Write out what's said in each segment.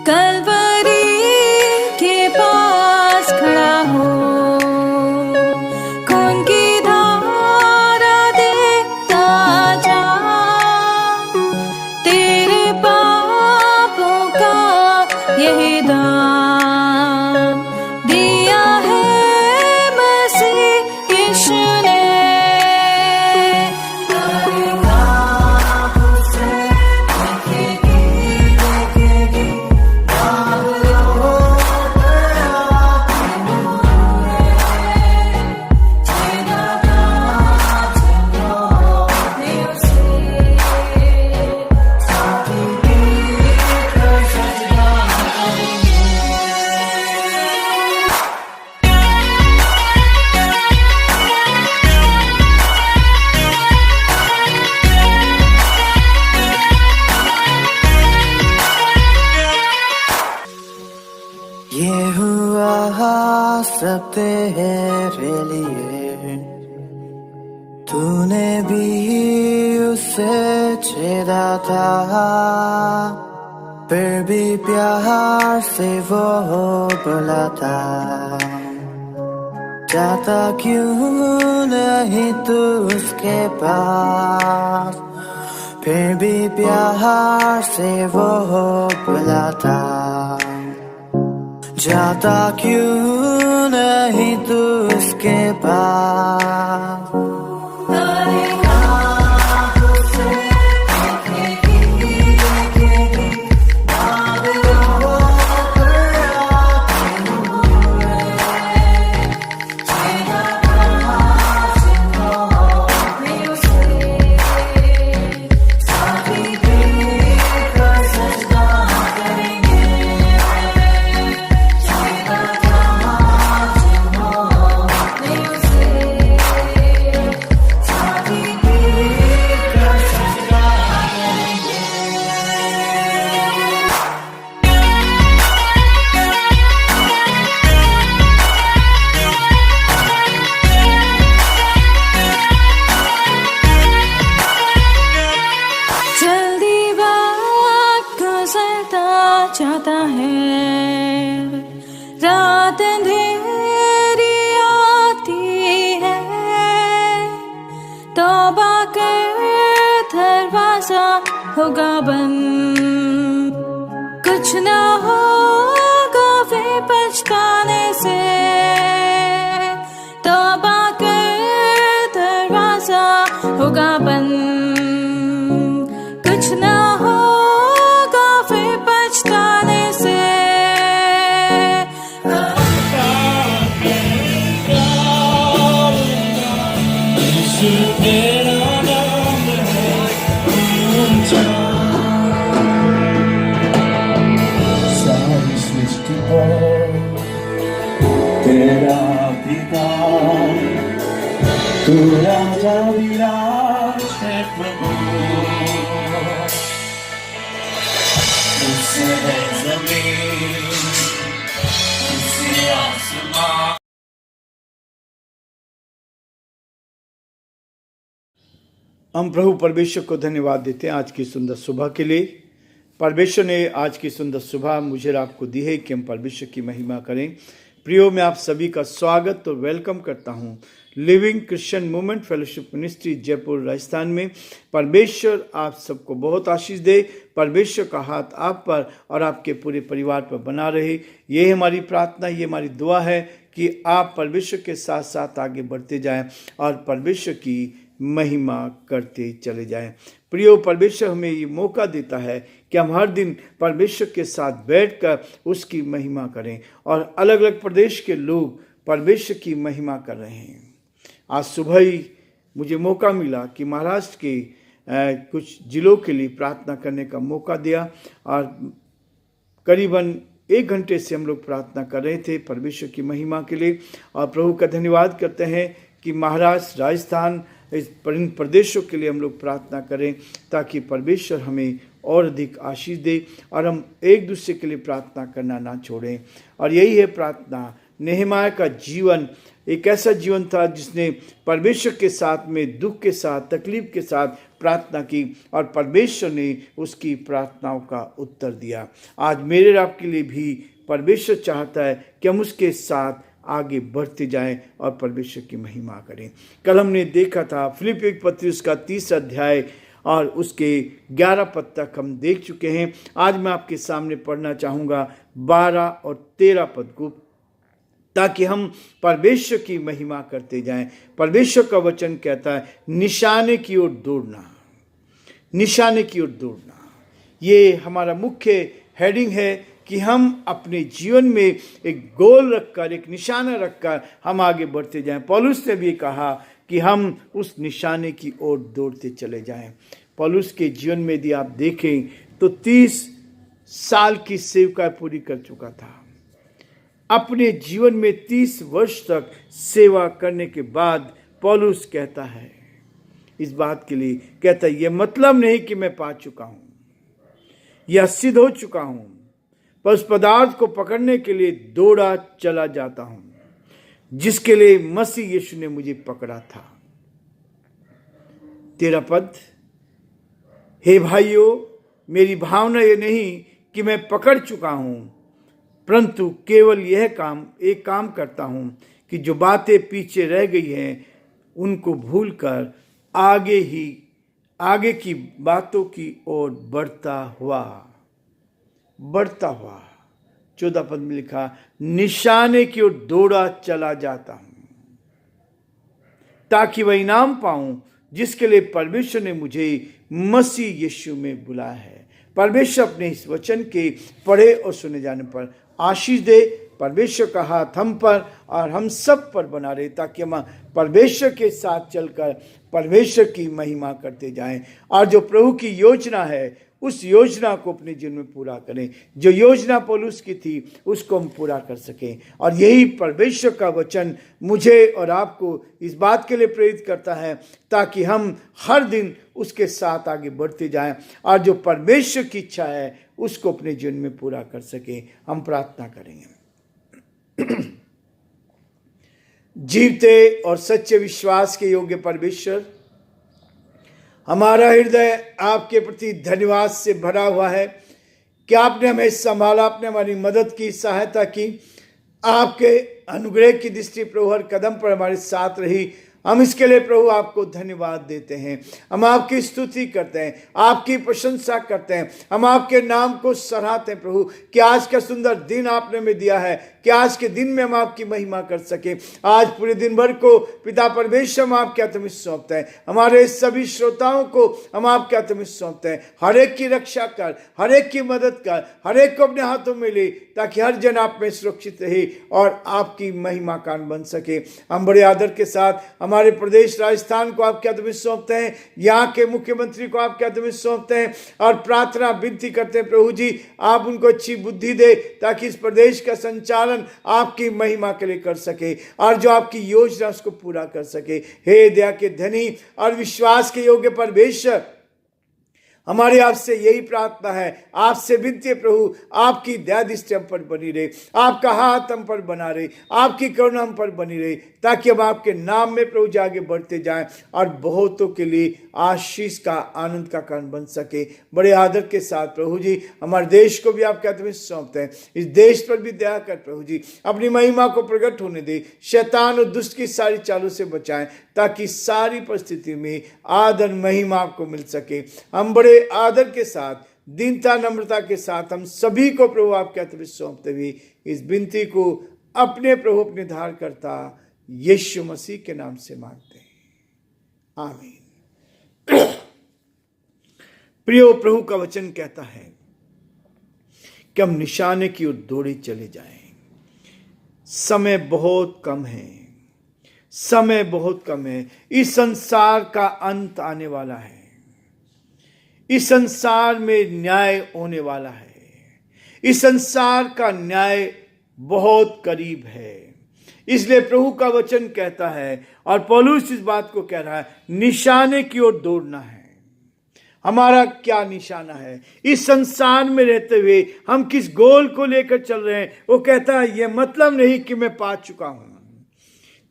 कलवरी के पास खड़ा हो, खून की धारा देखता जा, तेरे पापों का यही दाम दिया है मसीह यीशु ने। ये हुआ सब तेरे लिए, तूने भी उसे छेड़ा था, फिर भी प्यार से वो बुलाता, जाता क्यों नहीं तू उसके पास, फिर भी प्यार से वो बुलाता, जाता क्यों नहीं तू उसके पास। चाहता है, रात अंधेरी आती है, तौबा कर दरवाजा होगा बंद, कुछ ना होगा वे पछताने से, तौबा कर दरवाजा होगा बंद, कुछ ना होगा वे पछताने से। सारी सृष्टि पर तेरा पिता, तू राजा विराज है प्रभु, उससे है जमीन, उससे आसमान। हम प्रभु परमेश्वर को धन्यवाद देते हैं आज की सुंदर सुबह के लिए। परमेश्वर ने आज की सुंदर सुबह मुझे आपको दी है कि हम परमेश्वर की महिमा करें। प्रियो, मैं आप सभी का स्वागत और वेलकम करता हूं living Christian movement fellowship ministry Jaipur Rajasthan में। परमेश्वर आप सबको बहुत आशीष दे, परमेश्वर का हाथ आप पर और आपके पूरे परिवार पर बना रहे। ये हमारी प्रार्थना, ये हमारी दुआ है कि आप परमेश्वर के साथ साथ आगे बढ़ते जाएं और परमेश्वर की महिमा करते चले जाएं। प्रियो, परमेश्वर हमें ये मौका देता है कि हम हर दिन परमेश्वर के साथ बैठकर उसकी महिमा करें और अलग अलग प्रदेश के लोग परमेश्वर की महिमा कर रहे हैं। आज सुबह ही मुझे मौका मिला कि महाराष्ट्र के कुछ जिलों के लिए प्रार्थना करने का मौका दिया और करीबन 1 घंटे से हम लोग प्रार्थना कर रहे थे परमेश्वर की महिमा के लिए। और प्रभु का धन्यवाद करते हैं कि महाराष्ट्र, राजस्थान, इस प्रदेशों के लिए हम लोग प्रार्थना करें ताकि परमेश्वर हमें और अधिक आशीष दे और हम एक दूसरे के लिए प्रार्थना करना ना छोड़ें। और यही है प्रार्थना। नेहमाया का जीवन एक ऐसा जीवन था जिसने परमेश्वर के साथ में दुख के साथ, तकलीफ के साथ प्रार्थना की और परमेश्वर ने उसकी प्रार्थनाओं का उत्तर दिया। आज मेरे और आपके लिए भी परमेश्वर चाहता है कि हम उसके साथ आगे बढ़ते जाएं और परमेश्वर की महिमा करें। कल हमने देखा था फिलिप्पियों की पत्री उसका 30 अध्याय और उसके 11 पद तक हम देख चुके हैं। आज मैं आपके सामने पढ़ना चाहूँगा 12 और 13 पद को, ताकि हम परमेश्वर की महिमा करते जाएं। परमेश्वर का वचन कहता है निशाने की ओर दौड़ना, निशाने की ओर दौड़ना। ये हमारा मुख्य हेडिंग है कि हम अपने जीवन में एक गोल रखकर, एक निशाना रखकर हम आगे बढ़ते जाएं। पौलुस ने भी कहा कि हम उस निशाने की ओर दौड़ते चले जाएं। पौलुस के जीवन में यदि आप देखें तो 30 साल की सेवकाई पूरी कर चुका था। अपने जीवन में 30 वर्ष तक सेवा करने के बाद पौलुस कहता है, इस बात के लिए कहता है, यह मतलब नहीं कि मैं पा चुका हूं या सिद्ध हो चुका हूं, पर उस पदार्थ को पकड़ने के लिए दौड़ा चला जाता हूं जिसके लिए मसीह यीशु ने मुझे पकड़ा था। 13 पद, हे भाइयों, मेरी भावना यह नहीं कि मैं पकड़ चुका हूं, परंतु केवल एक काम करता हूं कि जो बातें पीछे रह गई हैं उनको भूलकर आगे की बातों की ओर बढ़ता हुआ 14 पद में लिखा, निशाने की ओर दौड़ा चला जाता हूं ताकि वह इनाम पाऊं जिसके लिए परमेश्वर ने मुझे मसीह यीशु में बुलाया है। परमेश्वर अपने इस वचन के पढ़े और सुने जाने पर आशीष दे। परमेश्वर का हाथ हम पर और हम सब पर बना रहे, ताकि हम परमेश्वर के साथ चलकर परमेश्वर की महिमा करते जाएं और जो प्रभु की योजना है उस योजना को अपने जीवन में पूरा करें। जो योजना पौलुस की थी उसको हम पूरा कर सकें। और यही परमेश्वर का वचन मुझे और आपको इस बात के लिए प्रेरित करता है ताकि हम हर दिन उसके साथ आगे बढ़ते जाएं और जो परमेश्वर की इच्छा है उसको अपने जीवन में पूरा कर सकें। हम प्रार्थना करेंगे। जीवते और सच्चे विश्वास के योग्य परमेश्वर, हमारा हृदय आपके प्रति धन्यवाद से भरा हुआ है कि आपने हमें संभाला, आपने हमारी मदद की, सहायता की। आपके अनुग्रह की दृष्टि प्रभु हर कदम पर हमारे साथ रही। हम इसके लिए प्रभु आपको धन्यवाद देते हैं। हम आपकी स्तुति करते हैं, आपकी प्रशंसा करते हैं, हम आपके नाम को सराहते हैं प्रभु कि आज का सुंदर दिन आपने हमें दिया है कि आज के दिन में हम आपकी महिमा कर सकें। आज पूरे दिन भर को पिता परमेश्वर हम आपके हाथ में सौंपते हैं। हमारे सभी श्रोताओं को हम आपके हाथ में सौंपते हैं। हर एक की रक्षा कर, हर एक की मदद कर, हर एक को अपने हाथों में ले, ताकि हर जन आप में सुरक्षित रहे और आपकी महिमा कान बन सके। हम बड़े आदर के साथ हमारे प्रदेश राजस्थान को आपके हाथ में सौंपते हैं, यहाँ के मुख्यमंत्री को आपके हाथ में सौंपते हैं और प्रार्थना विनती करते हैं प्रभु जी आप उनको अच्छी बुद्धि दे ताकि इस प्रदेश का संचालन आपकी महिमा के लिए कर सके और जो आपकी योजना उसको पूरा कर सके। हे दया के धनी और विश्वास के योग्य परमेश्वर, हमारी आपसे यही प्रार्थना है, आपसे विनती है प्रभु आपकी दया दृष्टि हम पर बनी रहे, आपका हाथ हम पर बना रहे, आपकी करुणा हम पर बनी रहे, ताकि हम आपके नाम में प्रभु जी आगे बढ़ते जाएं और बहुतों के लिए आशीष का, आनंद का कारण बन सके। बड़े आदर के साथ प्रभु जी हमारे देश को भी आपके हाथ में सौंपते हैं। इस देश पर भी दया कर प्रभु जी, अपनी महिमा को प्रकट होने दे, शैतान और दुष्ट की सारी चालों से बचाएं ताकि सारी परिस्थिति में आदर महिमा आपको मिल सके। हम बड़े आदर के साथ, दीनता नम्रता के साथ हम सभी को प्रभु आपके हाथ में सौंपते हुए इस विनती को अपने प्रभु अपने धार करता यीशु मसीह के नाम से मांगते हैं, आमीन। प्रियो, प्रभु का वचन कहता है कि हम निशाने की ओर दौड़े चले जाएं। समय बहुत कम है, समय बहुत कम है। इस संसार का अंत आने वाला है, इस संसार में न्याय होने वाला है, इस संसार का न्याय बहुत करीब है। इसलिए प्रभु का वचन कहता है और पौलुस इस बात को कह रहा है, निशाने की ओर दौड़ना है। हमारा क्या निशाना है? इस संसार में रहते हुए हम किस गोल को लेकर चल रहे हैं? वो कहता है यह मतलब नहीं कि मैं पा चुका हूं।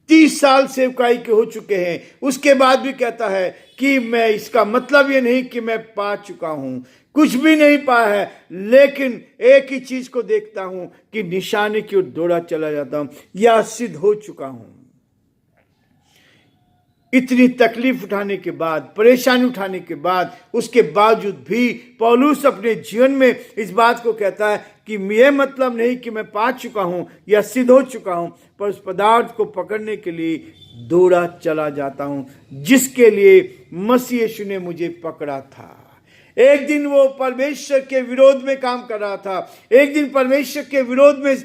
30 साल सेवकाई के हो चुके हैं, उसके बाद भी कहता है कि मैं, इसका मतलब ये नहीं कि मैं पा चुका हूं, कुछ भी नहीं पाया है, लेकिन एक ही चीज को देखता हूं कि निशाने की ओर दौड़ा चला जाता हूं या सिद्ध हो चुका हूं। इतनी तकलीफ उठाने के बाद, परेशानी उठाने के बाद, उसके बावजूद भी पौलुस अपने जीवन में इस बात को कहता है कि यह मतलब नहीं कि मैं पा चुका हूं या सिद्ध हो चुका हूं, पर उस पदार्थ को पकड़ने के लिए दौड़ा चला जाता हूं जिसके लिए मसीह यीशु ने मुझे पकड़ा था। एक दिन वो परमेश्वर के विरोध में काम कर रहा था, एक दिन परमेश्वर के विरोध में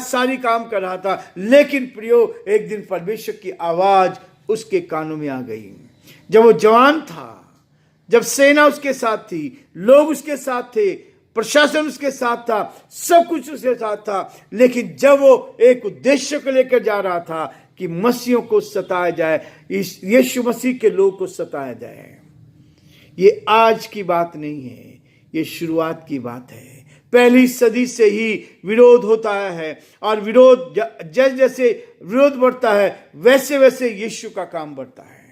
सारी काम कर रहा था, लेकिन प्रियो, एक दिन परमेश्वर की आवाज उसके कानों में आ गई। जब वो जवान था, जब सेना उसके साथ थी, लोग उसके साथ थे, प्रशासन उसके साथ था, सब कुछ उसके साथ था, लेकिन जब वो एक उद्देश्य को लेकर जा रहा था कि मसीहों को सताया जाए, इस यीशु मसीह के लोग को सताया जाए, ये आज की बात नहीं है, ये शुरुआत की बात है। पहली सदी से ही विरोध होता है, और विरोध जैसे जैसे विरोध बढ़ता है वैसे वैसे यीशु का काम बढ़ता है।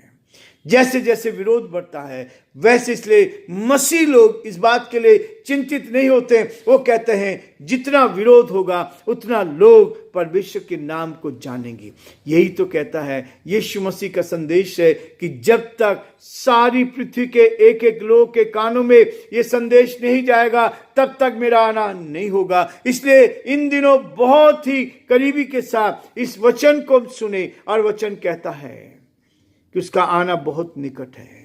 जैसे जैसे विरोध बढ़ता है वैसे, इसलिए मसीह लोग इस बात के लिए चिंतित नहीं होते। वो कहते हैं जितना विरोध होगा उतना लोग परमेश्वर के नाम को जानेंगे। यही तो कहता है यीशु मसीह का संदेश है कि जब तक सारी पृथ्वी के एक एक लोग के कानों में ये संदेश नहीं जाएगा तब तक मेरा आना नहीं होगा। इसलिए इन दिनों बहुत ही करीबी के साथ इस वचन को सुने, और वचन कहता है कि उसका आना बहुत निकट है।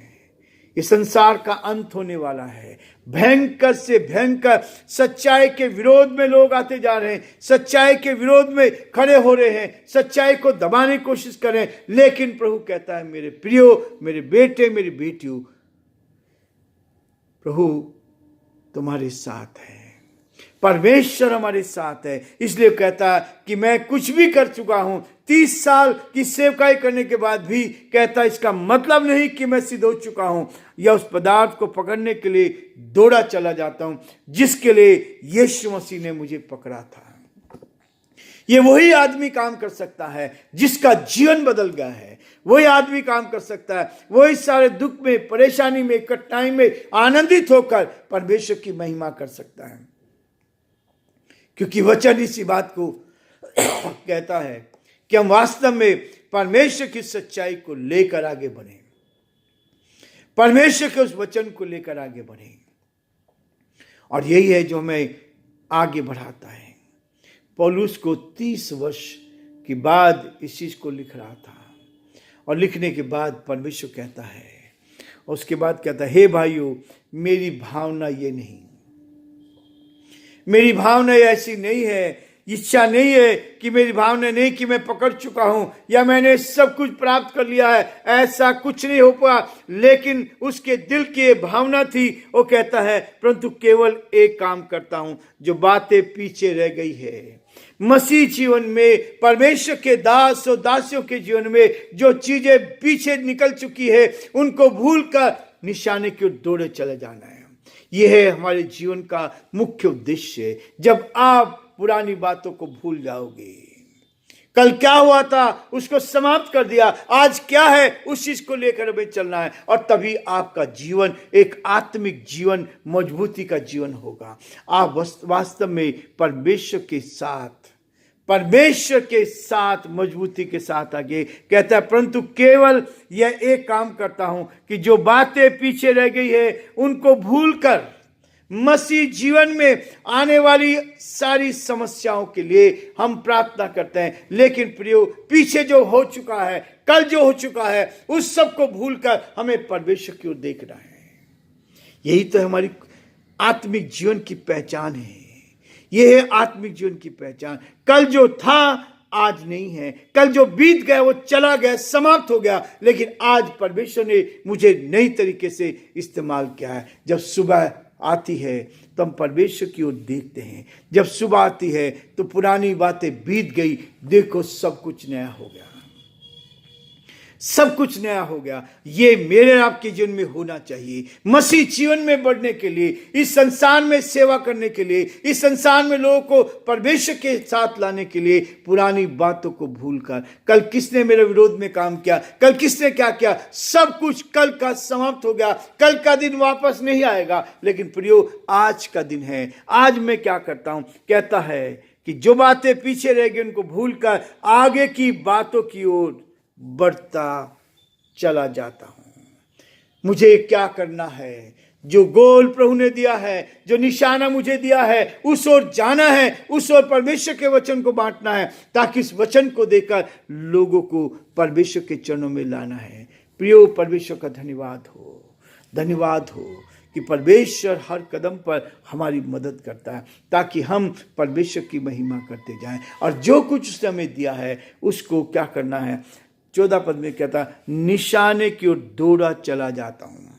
ये संसार का अंत होने वाला है। भयंकर से भयंकर सच्चाई के विरोध में लोग आते जा रहे हैं, सच्चाई के विरोध में खड़े हो रहे हैं, सच्चाई को दबाने की कोशिश कर रहे हैं, लेकिन प्रभु कहता है मेरे प्रियो, मेरे बेटे, मेरी बेटियों, प्रभु तुम्हारे साथ है, परमेश्वर हमारे साथ है। इसलिए कहता है कि मैं कुछ भी कर चुका हूं, 30 साल की सेवकाई करने के बाद भी कहता है इसका मतलब नहीं कि मैं सिद्ध हो चुका हूं या उस पदार्थ को पकड़ने के लिए दौड़ा चला जाता हूं जिसके लिए यीशु मसीह ने मुझे पकड़ा था। ये वही आदमी काम कर सकता है जिसका जीवन बदल गया है। वही आदमी काम कर सकता है, वही सारे दुख में, परेशानी में, कठिनाई में आनंदित होकर परमेश्वर की महिमा कर सकता है, क्योंकि वचन इसी बात को कहता है कि हम वास्तव में परमेश्वर की सच्चाई को लेकर आगे बढ़ें, परमेश्वर के उस वचन को लेकर आगे बढ़ें, और यही है जो हमें आगे बढ़ाता है। पौलुस को 30 वर्ष के बाद इस चीज को लिख रहा था, और लिखने के बाद परमेश्वर कहता है, और उसके बाद कहता है, हे भाइयों, मेरी भावना ये नहीं, मेरी भावना ऐसी नहीं है, इच्छा नहीं है कि मेरी भावना नहीं कि मैं पकड़ चुका हूं या मैंने सब कुछ प्राप्त कर लिया है, ऐसा कुछ नहीं हो पाया। लेकिन उसके दिल की ये भावना थी, वो कहता है परंतु केवल एक काम करता हूं जो बातें पीछे रह गई है। मसीह जीवन में, परमेश्वर के दास और दासियों के जीवन में जो चीजें पीछे निकल चुकी है उनको भूलकर निशाने की ओर दौड़े चले जाना है। यह है हमारे जीवन का मुख्य उद्देश्य। जब आप पुरानी बातों को भूल जाओगे, कल क्या हुआ था उसको समाप्त कर दिया, आज क्या है उस चीज को लेकर हमें चलना है, और तभी आपका जीवन एक आत्मिक जीवन, मजबूती का जीवन होगा। आप वास्तव में परमेश्वर के साथ मजबूती के साथ आगे कहता है, परंतु केवल यह एक काम करता हूं कि जो बातें पीछे रह गई है उनको भूलकर मसीह जीवन में आने वाली सारी समस्याओं के लिए हम प्रार्थना करते हैं। लेकिन प्रियो, पीछे जो हो चुका है, कल जो हो चुका है, उस सब को भूलकर हमें परमेश्वर की ओर देखना है। यही तो हमारी आत्मिक जीवन की पहचान है। यह है आत्मिक जीवन की पहचान। कल जो था आज नहीं है, कल जो बीत गया वो चला गया, समाप्त हो गया, लेकिन आज परमेश्वर ने मुझे नई तरीके से इस्तेमाल किया है। जब सुबह आती है तो हम परमेश्वर की ओर देखते हैं, जब सुबह आती है तो पुरानी बातें बीत गई, देखो सब कुछ नया हो गया। सब कुछ नया हो गया। ये मेरे और आपके जीवन में होना चाहिए। मसीह जीवन में बढ़ने के लिए, इस संसार में सेवा करने के लिए, इस संसार में लोगों को परमेश्वर के साथ लाने के लिए पुरानी बातों को भूलकर, कल किसने मेरे विरोध में काम किया, कल किसने क्या किया, सब कुछ कल का समाप्त हो गया। कल का दिन वापस नहीं आएगा। लेकिन प्रियो, आज का दिन है। आज मैं क्या करता हूं? कहता है कि जो बातें पीछे रह गई उनको भूलकर आगे की बातों की ओर बढ़ता चला जाता हूं। मुझे क्या करना है? जो गोल प्रभु ने दिया है, जो निशाना मुझे दिया है, उस ओर जाना है, उस ओर परमेश्वर के वचन को बांटना है, ताकि इस वचन को देकर लोगों को परमेश्वर के चरणों में लाना है। प्रियो, परमेश्वर का धन्यवाद हो, धन्यवाद हो कि परमेश्वर हर कदम पर हमारी मदद करता है, ताकि हम परमेश्वर की महिमा करते जाएं। और जो कुछ उसने हमें दिया है उसको क्या करना है? 14 पद में कहता, निशाने की ओर दौड़ा चला जाता हूं।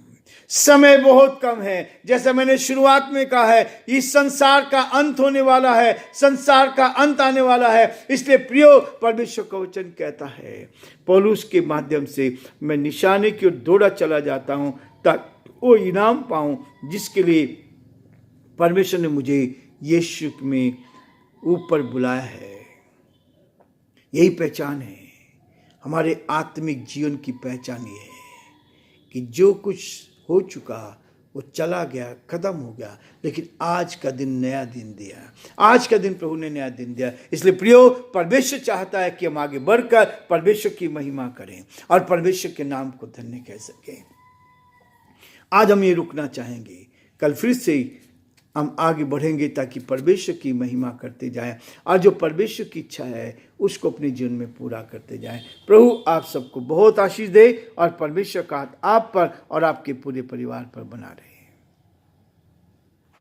समय बहुत कम है। जैसा मैंने शुरुआत में कहा है, इस संसार का अंत होने वाला है, संसार का अंत आने वाला है। इसलिए प्रियो, परमेश्वर का वचन कहता है पौलुस के माध्यम से, मैं निशाने की ओर दौड़ा चला जाता हूं ताकि वो इनाम पाऊं जिसके लिए परमेश्वर ने मुझे यीशु में ऊपर बुलाया है। यही पहचान है हमारे आत्मिक जीवन की। पहचान ये है कि जो कुछ हो चुका वो चला गया, खत्म हो गया, लेकिन आज का दिन नया दिन दिया। आज का दिन प्रभु ने नया दिन दिया। इसलिए प्रियो, परमेश्वर चाहता है कि हम आगे बढ़कर परमेश्वर की महिमा करें और परमेश्वर के नाम को धन्य कह सकें। आज हम ये रुकना चाहेंगे, कल फिर से हम आगे बढ़ेंगे ताकि परमेश्वर की महिमा करते जाएं और जो परमेश्वर की इच्छा है उसको अपने जीवन में पूरा करते जाएं। प्रभु आप सबको बहुत आशीष दे और परमेश्वर का हाथ आप पर और आपके पूरे परिवार पर बना रहे।